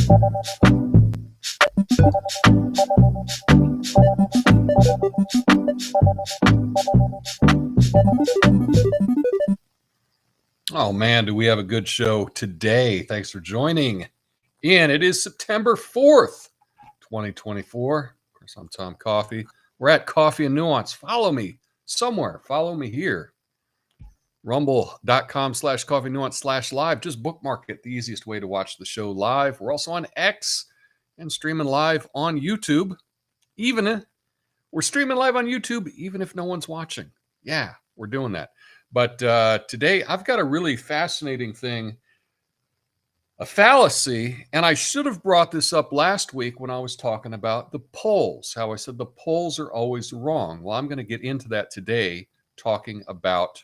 Oh man, do we have a good show today. Thanks for joining in. It is September 4th, 2024. Of course, I'm Tom Coffey. We're at Coffee and Nuance. Follow me somewhere. Follow me here. Rumble.com/coffee-nuance/live. Just bookmark it. The easiest way to watch the show live. We're also on X and streaming live on YouTube. We're streaming live on YouTube, even if no one's watching. Yeah, we're doing that. But today I've got a really fascinating thing, a fallacy, and I should have brought this up last week when I was talking about the polls, how I said the polls are always wrong. Well, I'm going to get into that today, talking about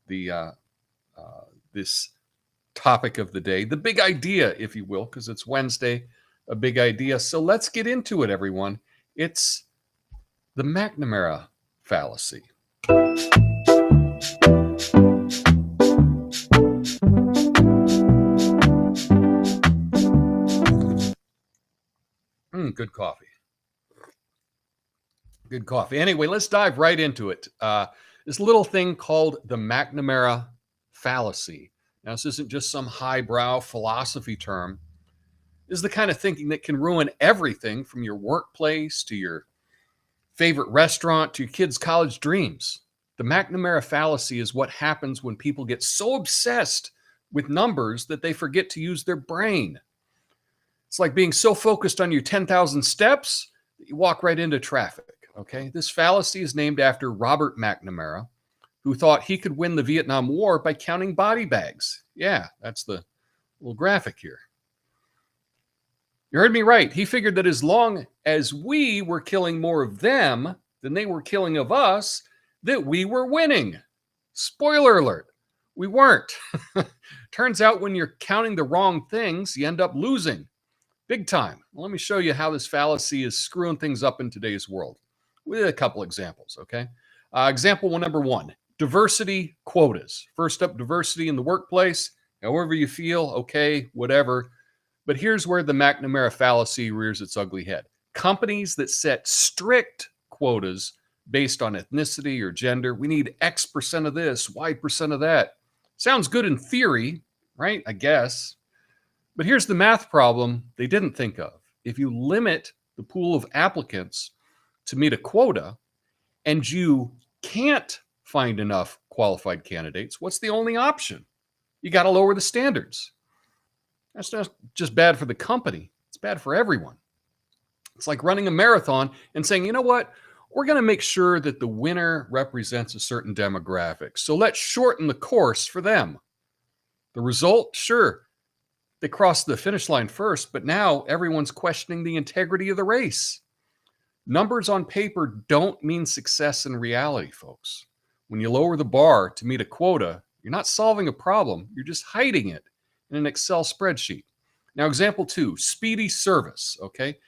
the this topic of the day, the big idea, if you will, because it's Wednesday, a big idea. So let's get into it, everyone. It's the McNamara fallacy. Good coffee. Good coffee. Anyway, let's dive right into it. This little thing called the McNamara fallacy. Now, this isn't just some highbrow philosophy term. This is the kind of thinking that can ruin everything from your workplace to your favorite restaurant to your kids' college dreams. The McNamara fallacy is what happens when people get so obsessed with numbers that they forget to use their brain. It's like being so focused on your 10,000 steps that you walk right into traffic. Okay, this fallacy is named after Robert McNamara, who thought he could win the Vietnam War by counting body bags. Yeah, that's the little graphic here. You heard me right. He figured that as long as we were killing more of them than they were killing of us, that we were winning. Spoiler alert, we weren't. Turns out when you're counting the wrong things, you end up losing. Big time. Well, let me show you how this fallacy is screwing things up in today's world with a couple examples, okay? Example number one, diversity quotas. First up, diversity in the workplace. However you feel, okay, whatever. But here's where the McNamara fallacy rears its ugly head. Companies that set strict quotas based on ethnicity or gender, we need X% of this, Y% of that. Sounds good in theory, right? I guess. But here's the math problem they didn't think of. If you limit the pool of applicants to meet a quota and you can't find enough qualified candidates, what's the only option? You got to lower the standards. That's not just bad for the company. It's bad for everyone. It's like running a marathon and saying, you know what? We're going to make sure that the winner represents a certain demographic. So let's shorten the course for them. The result? Sure. They crossed the finish line first, but now everyone's questioning the integrity of the race. Numbers on paper don't mean success in reality, folks. When you lower the bar to meet a quota, you're not solving a problem. You're just hiding it in an Excel spreadsheet. Now, example two, speedy service, okay?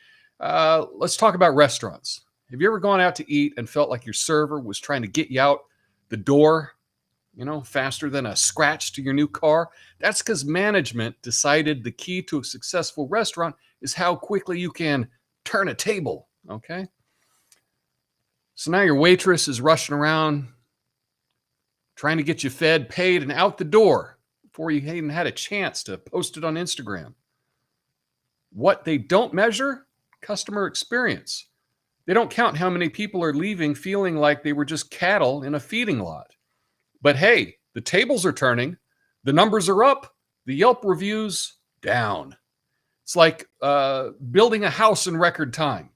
Let's talk about restaurants. Have you ever gone out to eat and felt like your server was trying to get you out the door, faster than a scratch to your new car? That's because management decided the key to a successful restaurant is how quickly you can turn a table, okay? So now your waitress is rushing around trying to get you fed, paid, and out the door before you even had a chance to post it on Instagram. What they don't measure? Customer experience. They don't count how many people are leaving feeling like they were just cattle in a feeding lot. But hey, the tables are turning, the numbers are up, the Yelp reviews down. It's like building a house in record time,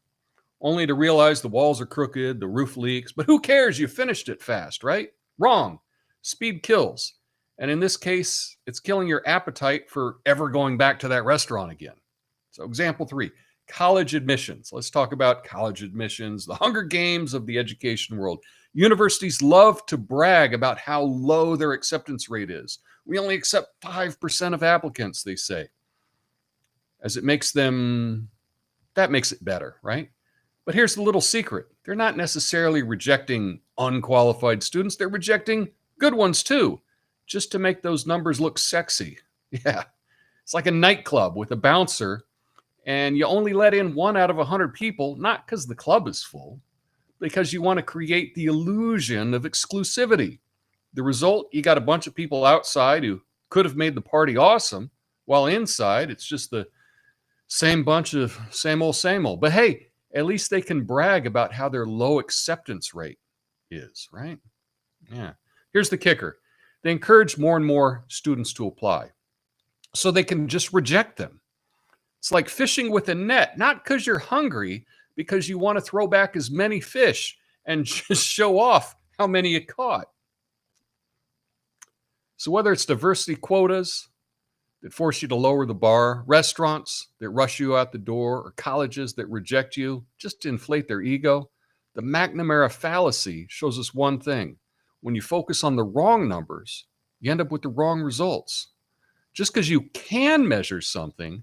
only to realize the walls are crooked, the roof leaks, but who cares? You finished it fast, right? Wrong. Speed kills. And in this case, it's killing your appetite for ever going back to that restaurant again. So example three, college admissions. Let's talk about college admissions, the Hunger Games of the education world. Universities love to brag about how low their acceptance rate is. We only accept 5% of applicants, they say. As it makes them, that makes it better, right? But here's the little secret. They're not necessarily rejecting unqualified students. They're rejecting good ones too, just to make those numbers look sexy. Yeah. It's like a nightclub with a bouncer and you only let in 1 out of 100 people, not because the club is full, because you want to create the illusion of exclusivity. The result, you got a bunch of people outside who could have made the party awesome, while inside it's just the same bunch of same old. But hey, at least they can brag about how their low acceptance rate is, right? Yeah. Here's the kicker. They encourage more and more students to apply so they can just reject them. It's like fishing with a net, not because you're hungry, because you want to throw back as many fish and just show off how many you caught. So whether it's diversity quotas that force you to lower the bar, restaurants that rush you out the door, or colleges that reject you just to inflate their ego, the McNamara fallacy shows us one thing. When you focus on the wrong numbers, you end up with the wrong results. Just because you can measure something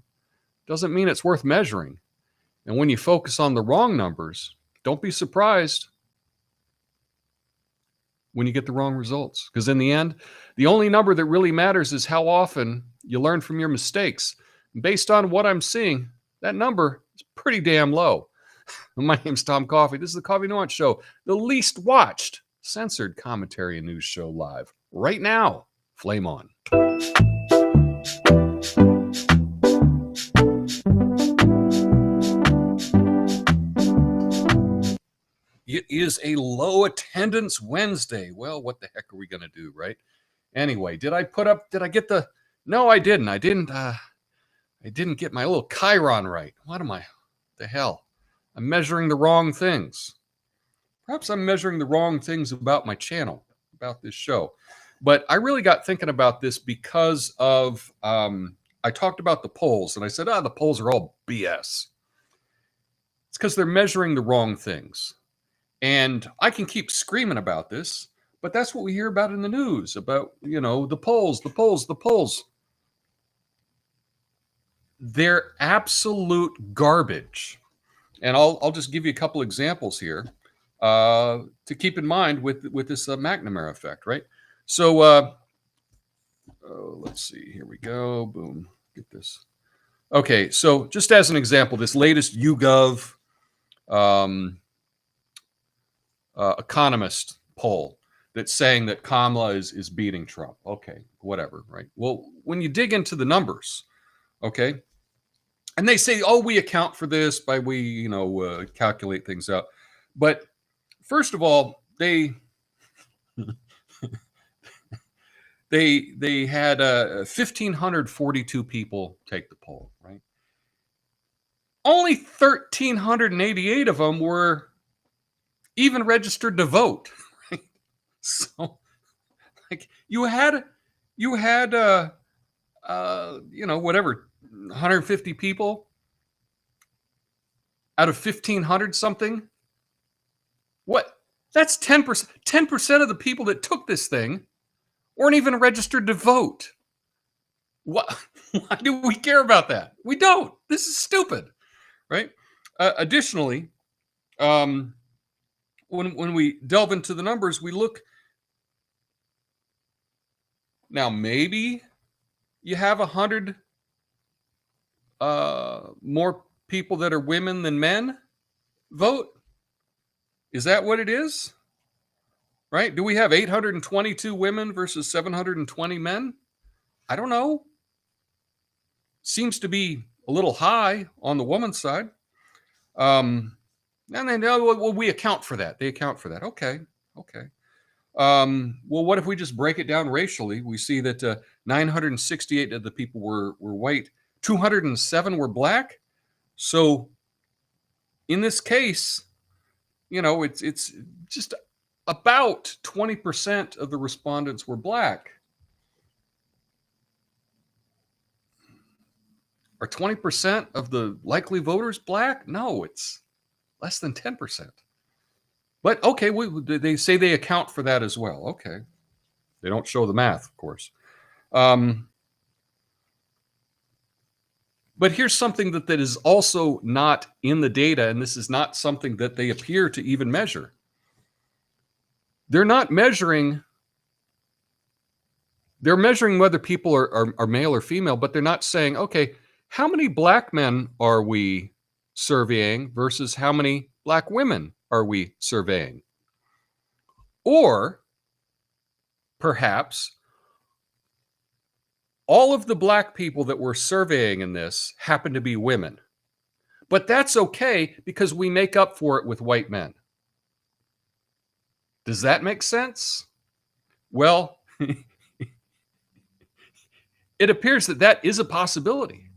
doesn't mean it's worth measuring. And when you focus on the wrong numbers, don't be surprised when you get the wrong results. Because in the end, the only number that really matters is how often you learn from your mistakes. And based on what I'm seeing, that number is pretty damn low. My name's Tom Coffey. This is the Coffey Nuance Show, the least watched censored commentary and news show live. Right now, flame on. It is a low attendance Wednesday. Well, what the heck are we going to do, right? Anyway, did I get the, no, I didn't. I didn't get my little Chiron right. What the hell? I'm measuring the wrong things. Perhaps I'm measuring the wrong things about my channel, about this show. But I really got thinking about this because of, I talked about the polls and I said, the polls are all BS. It's because they're measuring the wrong things. And I can keep screaming about this, but that's what we hear about in the news, about, the polls. They're absolute garbage. And I'll just give you a couple examples here to keep in mind with this McNamara effect, right? So let's see. Here we go. Boom. Get this. Okay. So just as an example, this latest YouGov economist poll that's saying that Kamala is beating Trump. Okay, whatever, right? Well, when you dig into the numbers, okay, and they say, we account for this by calculate things out. But first of all, they had 1,542 people take the poll, right? Only 1,388 of them were even registered to vote. Right? So, like you had whatever, 150 people out of 1,500 something. What? That's 10%. 10% of the people that took this thing weren't even registered to vote. What? Why do we care about that? We don't. This is stupid, right? Additionally, when we delve into the numbers, we look. Now, maybe you have 100 more people that are women than men vote. Is that what it is? Right? Do we have 822 women versus 720 men? I don't know. Seems to be a little high on the woman's side. And then, we account for that. They account for that. Okay. Well, what if we just break it down racially? We see that 968 of the people were white, 207 were black. So in this case, it's just about 20% of the respondents were black. Are 20% of the likely voters black? No, it's less than 10%. But okay, they say they account for that as well. Okay. They don't show the math, of course. But here's something that is also not in the data, and this is not something that they appear to even measure. They're not measuring. They're measuring whether people are male or female, but they're not saying, okay, how many black men are we surveying versus how many black women are we surveying? Or perhaps all of the black people that we're surveying in this happen to be women. But that's okay because we make up for it with white men. Does that make sense? Well, it appears that that is a possibility,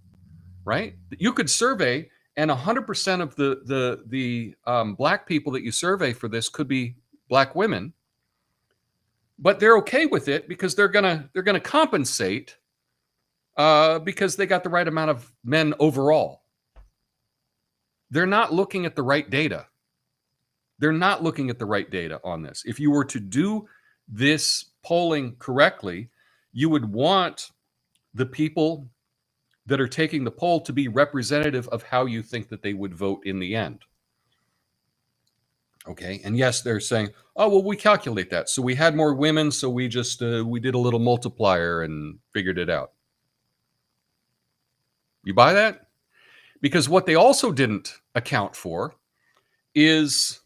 right? You could survey, and 100% of the black people that you survey for this could be black women, but they're okay with it because they're gonna compensate because they got the right amount of men overall. They're not looking at the right data. They're not looking at the right data on this. If you were to do this polling correctly, you would want the people that are taking the poll to be representative of how you think that they would vote in the end. Okay, and yes, they're saying, oh, well, we calculate that. So we had more women, so we just, we did a little multiplier and figured it out. You buy that? Because what they also didn't account for is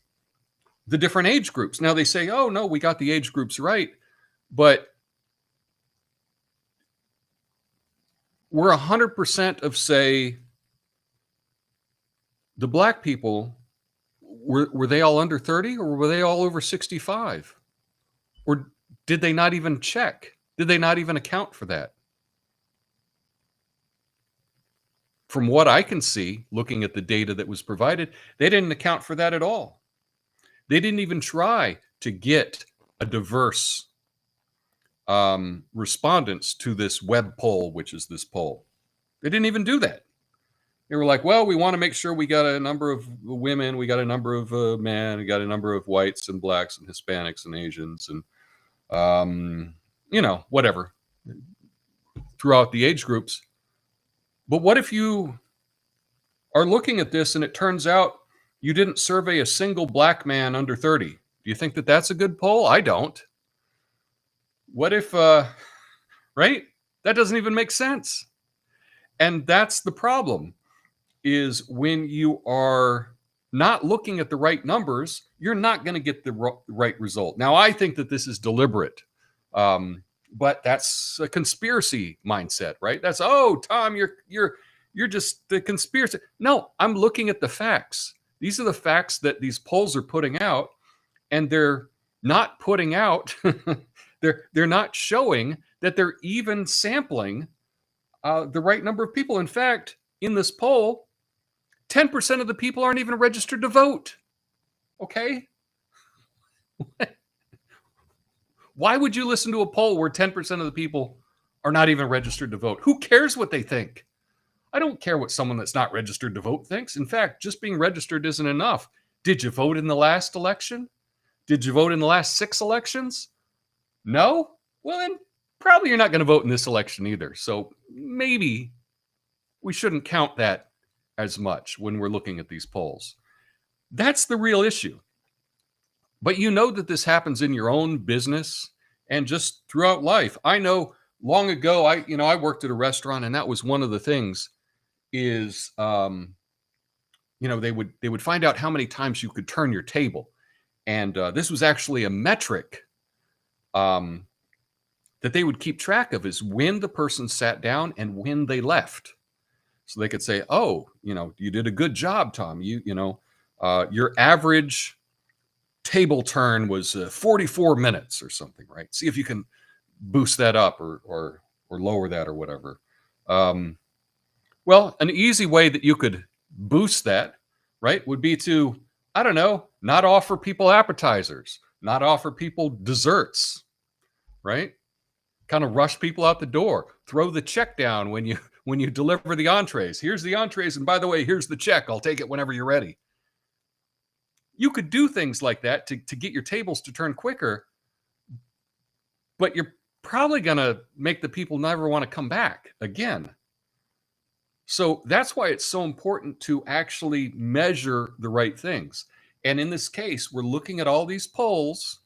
the different age groups. Now they say, oh, no, we got the age groups right, but we're 100% of, say, the black people, were they all under 30 or were they all over 65? Or did they not even check? Did they not even account for that? From what I can see, looking at the data that was provided, they didn't account for that at all. They didn't even try to get a diverse respondents to this web poll, which is this poll. They didn't even do that. They were like, well, we want to make sure we got a number of women, we got a number of men, we got a number of whites and blacks and Hispanics and Asians and, whatever, throughout the age groups. But what if you are looking at this and it turns out you didn't survey a single black man under 30? Do you think that that's a good poll? I don't. What if, right? That doesn't even make sense. And that's the problem, is when you are not looking at the right numbers, you're not going to get the right result. Now, I think that this is deliberate, but that's a conspiracy mindset, right? That's, oh, Tom, you're just the conspiracy. No, I'm looking at the facts. These are the facts that these polls are putting out, and they're not putting out. They're not showing that they're even sampling the right number of people. In fact, in this poll, 10% of the people aren't even registered to vote. Okay? Why would you listen to a poll where 10% of the people are not even registered to vote? Who cares what they think? I don't care what someone that's not registered to vote thinks. In fact, just being registered isn't enough. Did you vote in the last election? Did you vote in the last 6 elections? No? Well, then probably you're not going to vote in this election either. So maybe we shouldn't count that as much when we're looking at these polls. That's the real issue. But you know that this happens in your own business and just throughout life. I know long ago, I worked at a restaurant, and that was one of the things is, they would find out how many times you could turn your table. And this was actually a metric that they would keep track of, is when the person sat down and when they left. So they could say, oh, you did a good job, Tom. Your average table turn was 44 minutes or something, right? See if you can boost that up or lower that or whatever. Well, an easy way that you could boost that, right, would be to, I don't know, not offer people appetizers, not offer people desserts, right? Kind of rush people out the door. Throw the check down when you deliver the entrees. Here's the entrees, and by the way, here's the check. I'll take it whenever you're ready. You could do things like that to get your tables to turn quicker, but you're probably going to make the people never want to come back again. So that's why it's so important to actually measure the right things. And in this case, we're looking at all these polls,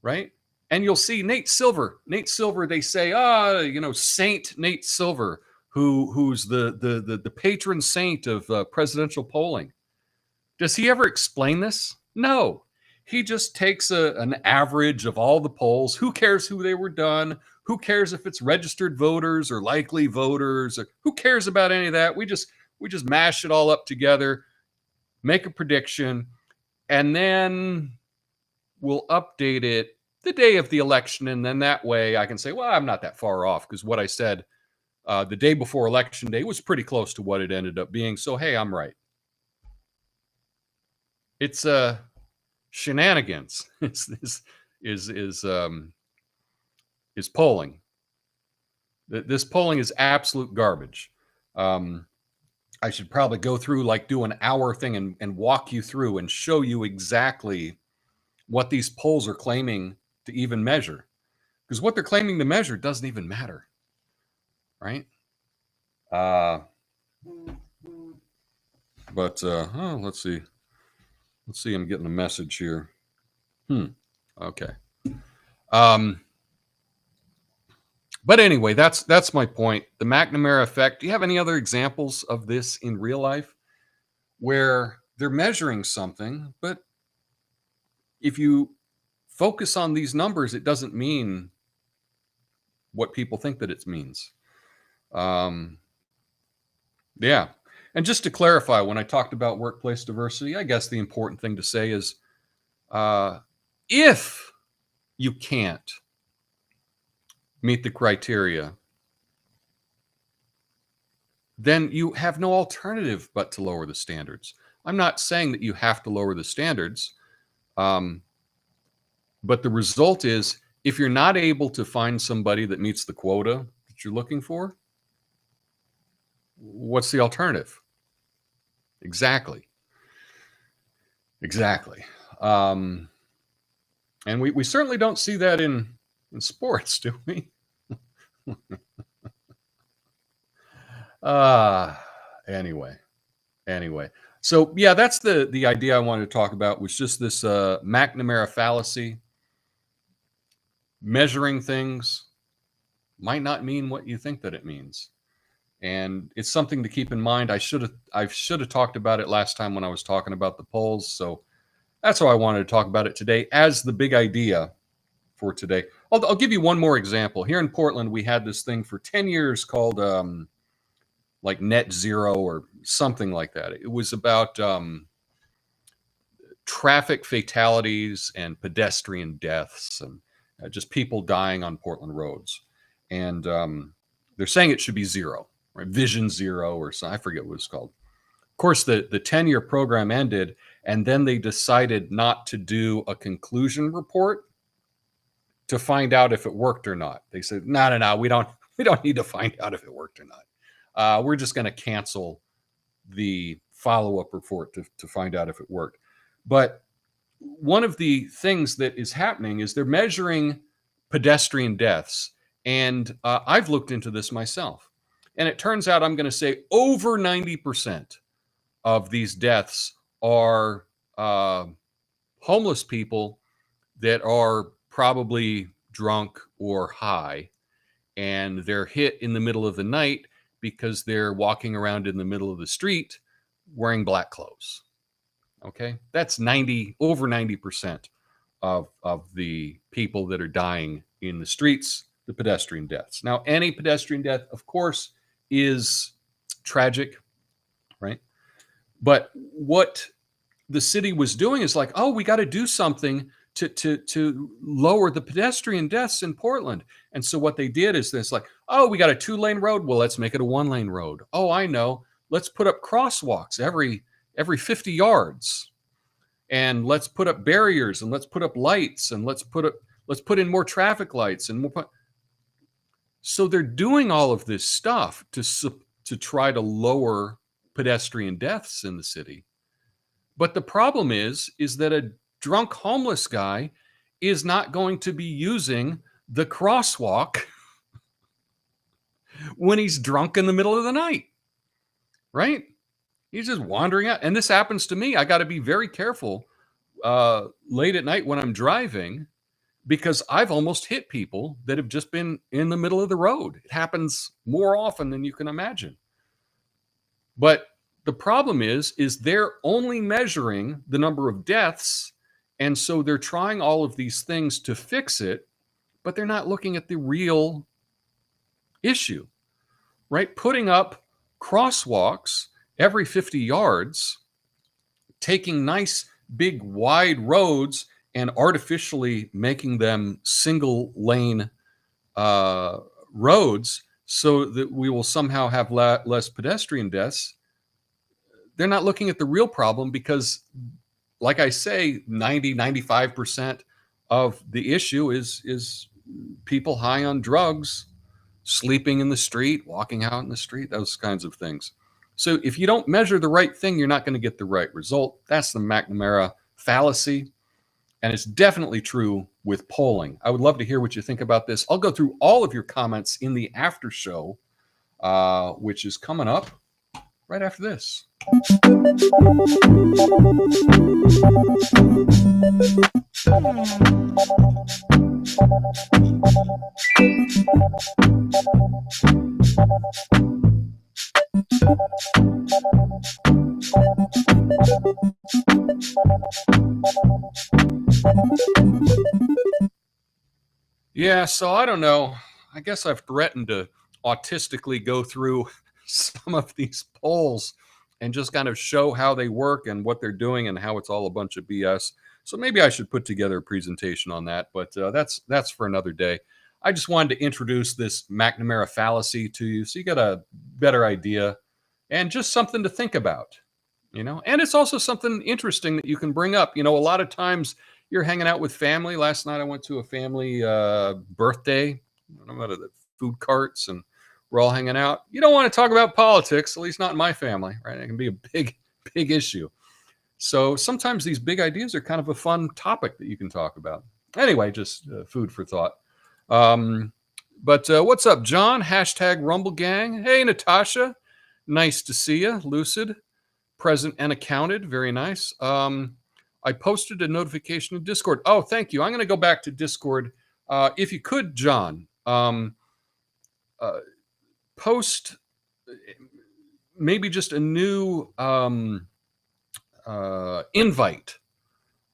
right? And you'll see Nate Silver, they say, Saint Nate Silver, who's the patron saint of presidential polling. Does he ever explain this? No. He just takes an average of all the polls. Who cares who they were done? Who cares if it's registered voters or likely voters? Or who cares about any of that? We just mash it all up together, make a prediction, and then we'll update it the day of the election. And then that way I can say, well, I'm not that far off, because what I said the day before election day was pretty close to what it ended up being. So, hey, I'm right. It's shenanigans. Is polling. This polling is absolute garbage. I should probably go through, like, do an hour thing and walk you through and show you exactly what these polls are claiming to even measure, because what they're claiming to measure doesn't even matter, right? But let's see. I'm getting a message here. Okay. But anyway, that's my point. The McNamara effect. Do you have any other examples of this in real life where they're measuring something, but if you focus on these numbers, it doesn't mean what people think that it means. Yeah. And just to clarify, when I talked about workplace diversity, I guess the important thing to say is if you can't meet the criteria, then you have no alternative but to lower the standards. I'm not saying that you have to lower the standards, but the result is, if you're not able to find somebody that meets the quota that you're looking for, what's the alternative? Exactly. And we certainly don't see that in sports, do we? Anyway. So yeah, that's the idea I wanted to talk about, was just this McNamara fallacy. Measuring things might not mean what you think that it means. And it's something to keep in mind. I should have talked about it last time when I was talking about the polls. So that's why I wanted to talk about it today as the big idea for today. I'll give you one more example. Here in Portland, we had this thing for 10 years called like net zero or something like that. It was about traffic fatalities and pedestrian deaths and just people dying on Portland roads. And they're saying it should be zero, right? Vision zero or something. I forget what it's called. Of course, the 10-year program ended, and then they decided not to do a conclusion report to find out if it worked or not. They said, no, we don't need to find out if it worked or not. We're just going to cancel the follow-up report to find out if it worked. But one of the things that is happening is they're measuring pedestrian deaths. And I've looked into this myself. And it turns out, I'm going to say, over 90% of these deaths are homeless people that are probably drunk or high. And they're hit in the middle of the night because they're walking around in the middle of the street wearing black clothes. Okay, that's over 90% of the people that are dying in the streets, the pedestrian deaths. Now, any pedestrian death, of course, is tragic, right? But what the city was doing is like, oh, we got to do something to lower the pedestrian deaths in Portland. And so what they did is this, like, oh, we got a 2-lane road. Well, let's make it a 1-lane road. Oh, I know. Let's put up crosswalks every 50 yards, and let's put up barriers, and let's put up lights, and let's put in more traffic lights and more. So they're doing all of this stuff to try to lower pedestrian deaths in the city. But the problem is that a drunk homeless guy is not going to be using the crosswalk when he's drunk in the middle of the night, right? He's just wandering out. And this happens to me. I got to be very careful late at night when I'm driving, because I've almost hit people that have just been in the middle of the road. It happens more often than you can imagine. But the problem is they're only measuring the number of deaths, and so they're trying all of these things to fix it, but they're not looking at the real issue, right? Putting up crosswalks every 50 yards, taking nice big wide roads and artificially making them single lane roads so that we will somehow have less pedestrian deaths. They're not looking at the real problem because, like I say, 95% of the issue is people high on drugs, sleeping in the street, walking out in the street, those kinds of things. So if you don't measure the right thing, you're not going to get the right result. That's the McNamara fallacy. And it's definitely true with polling. I would love to hear what you think about this. I'll go through all of your comments in the after show, which is coming up right after this. Yeah, so I don't know. I guess I've threatened to autistically go through some of these polls and just kind of show how they work and what they're doing and how it's all a bunch of BS. So maybe I should put together a presentation on that, but that's for another day. I just wanted to introduce this McNamara fallacy to you so you got a better idea and just something to think about, you know. And it's also something interesting that you can bring up. You know, a lot of times you're hanging out with family. Last night I went to a family birthday. I'm out of the food carts and we're all hanging out. You don't want to talk about politics, at least not in my family, right? It can be a big issue. So sometimes these big ideas are kind of a fun topic that you can talk about. Anyway, just food for thought. But what's up, John? Hashtag Rumble Gang. Hey, Natasha. Nice to see you. Lucid, present and accounted. Very nice. I posted a notification in Discord. Oh, thank you. I'm going to go back to Discord. If you could, John, post maybe just a new invite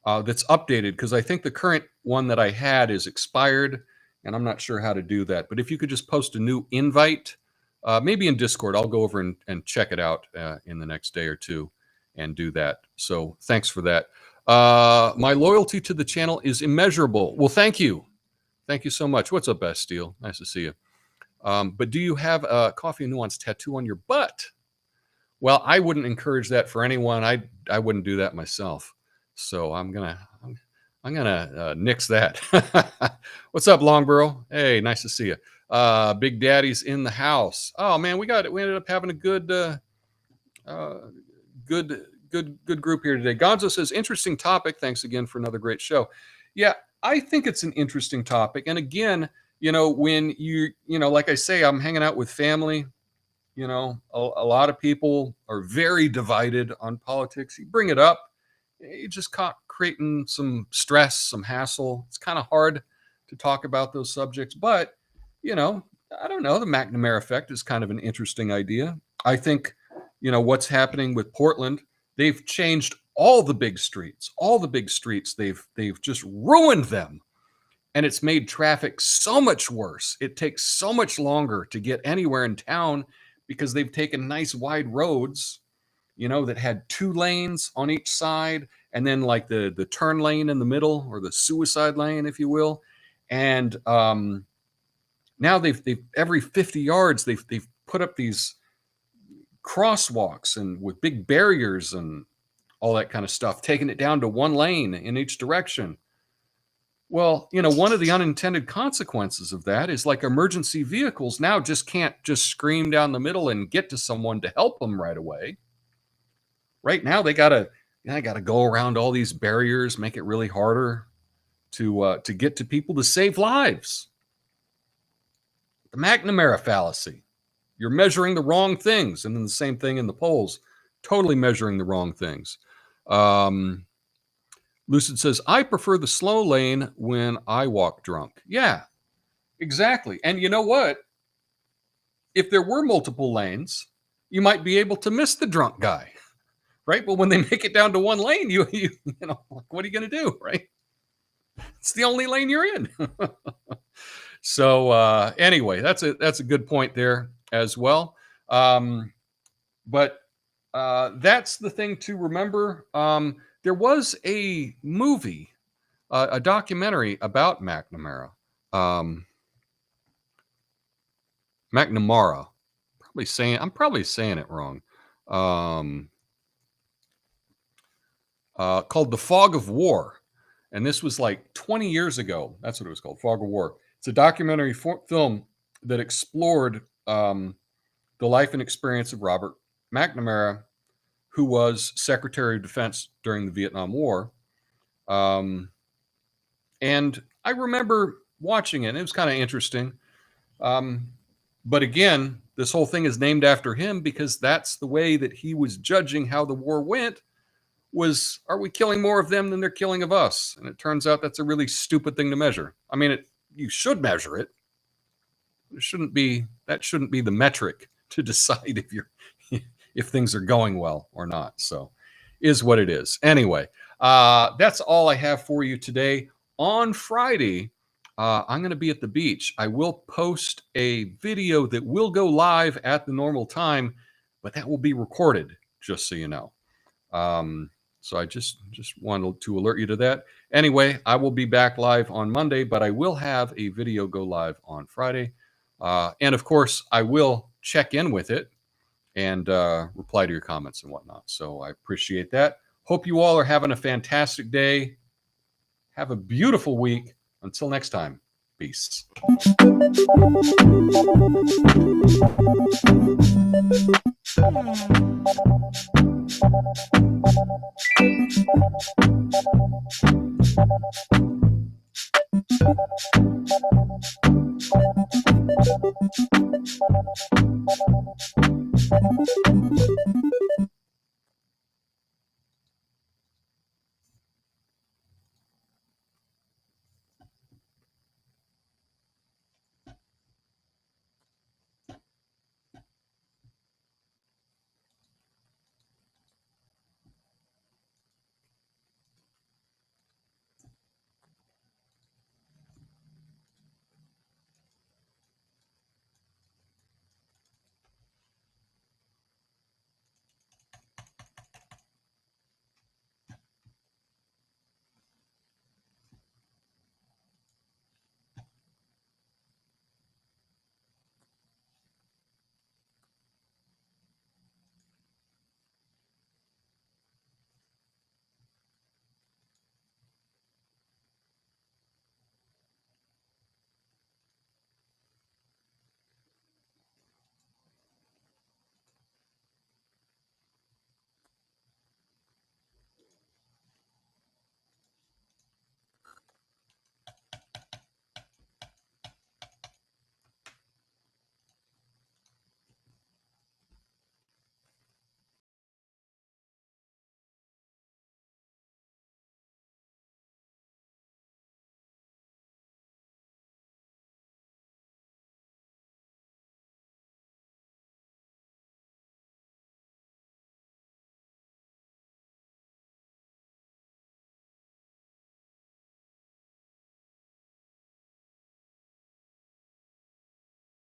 that's updated, because I think the current one that I had is expired and I'm not sure how to do that. But if you could just post a new invite, maybe in Discord, I'll go over and check it out in the next day or two and do that. So thanks for that. My loyalty to the channel is immeasurable. Well, thank you. Thank you so much. What's up, Bastille? Nice to see you. But do you have a Coffey and Nuance tattoo on your butt? Well, I wouldn't encourage that for anyone. I wouldn't do that myself. So I'm gonna nix that. What's up, Longborough? Hey, nice to see you. Big Daddy's in the house. Oh man, we ended up having a good group here today. Gonzo says, interesting topic. Thanks again for another great show. Yeah, I think it's an interesting topic. And again, you know, when you know, like I say, I'm hanging out with family. You know, a lot of people are very divided on politics. You bring it up, you just creating some stress, some hassle. It's kind of hard to talk about those subjects. But, you know, I don't know. The McNamara effect is kind of an interesting idea. I think, you know, what's happening with Portland, they've changed all the big streets. They've just ruined them. And it's made traffic so much worse. It takes so much longer to get anywhere in town because they've taken nice wide roads, you know, that had 2 lanes on each side, and then like the turn lane in the middle, or the suicide lane, if you will. And now they've every 50 yards they've put up these crosswalks and with big barriers and all that kind of stuff, taking it down to 1 lane in each direction. Well, you know, one of the unintended consequences of that is like emergency vehicles now just can't just scream down the middle and get to someone to help them right away. Right now, they gotta go around all these barriers, make it really harder to get to people to save lives. The McNamara fallacy. You're measuring the wrong things, and then the same thing in the polls. Totally measuring the wrong things. Lucid says, I prefer the slow lane when I walk drunk. Yeah, exactly. And you know what? If there were multiple lanes, you might be able to miss the drunk guy, right? But when they make it down to one lane, you know, what are you going to do, right? It's the only lane you're in. So anyway, that's a good point there as well. But that's the thing to remember. There was a movie, a documentary about McNamara. McNamara. I'm probably saying it wrong. Called The Fog of War. And this was like 20 years ago. That's what it was called, Fog of War. It's a documentary film that explored the life and experience of Robert McNamara, who was Secretary of Defense during the Vietnam War. And I remember watching it. And it was kind of interesting. But again, this whole thing is named after him because that's the way that he was judging how the war went. Was, are we killing more of them than they're killing of us? And it turns out that's a really stupid thing to measure. I mean, you should measure it. That shouldn't be the metric to decide if things are going well or not. So, is what it is. Anyway, that's all I have for you today. On Friday, I'm going to be at the beach. I will post a video that will go live at the normal time, but that will be recorded, just so you know. So I just wanted to alert you to that. Anyway, I will be back live on Monday, but I will have a video go live on Friday. And of course, I will check in with it and reply to your comments and whatnot. So I appreciate that. Hope you all are having a fantastic day. Have a beautiful week. Until next time, peace.